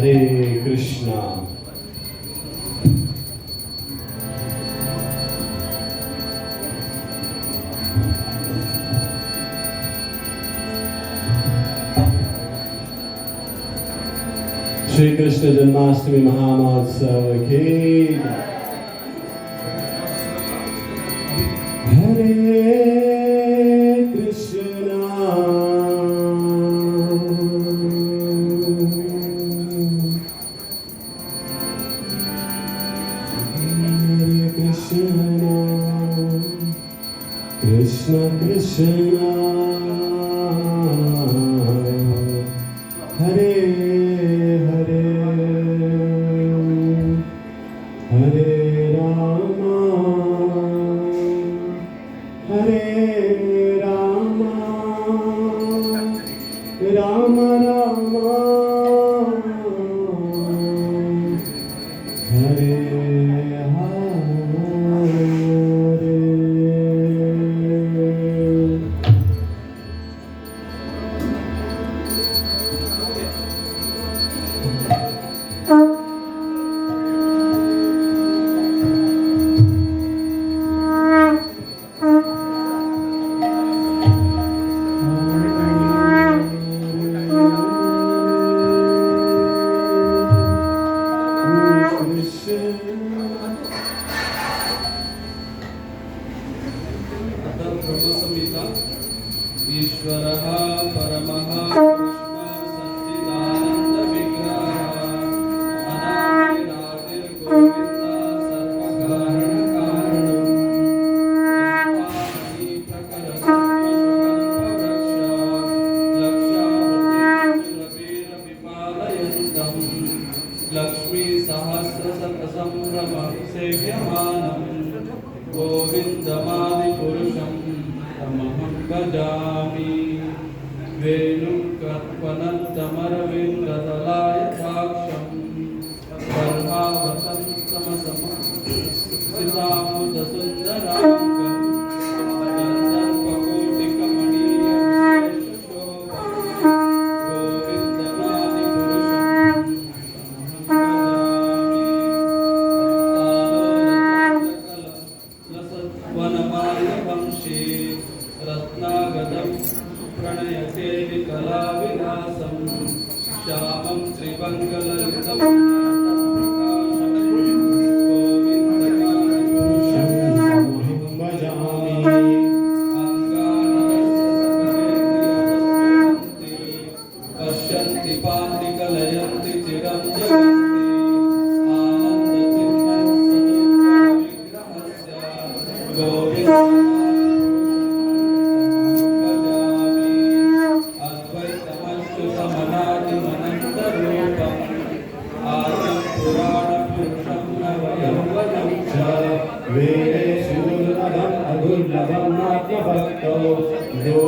हरे कृष्णा. श्री कृष्ण जन्माष्टमी महामहोत्सव की हरे Krishna. Krishna Krishna Hare Hare Hare Rama Hare Rama Rama Rama Hare ब्रह्मसंहिता. ईश्वरः परमः कृष्णः सच्चिदानन्द विग्रहः अनादिरादिर्गोविन्दः सर्वकारणकारणम् जन्मादि प्रकरसत्त्वसुगन्धवृक्षः लक्ष्यावतीर्विपालयन्तम् लक्ष्मीसहस्रशतसम्भ्रमं सेव्यमानम् गोविन्दमादिपुरुषं तमहं भजामि. वेणुकर्पणतमरविन्ददलायताक्षं ब्रह्मावतंसमसंस्थितामुदसुन्दराङ्गं रत्नागदं प्रणयते कलाविलासं श्यामं त्रिभङ्गललितं पश्यन्ति पान्ति कलयन्ति चिरं जगन्ति आनन्दचिन्मयसदुःखविग्रहस्य गोविन्द वेदेषु दुर्लभम् अदुर्लभम् आत्मभक्तो यो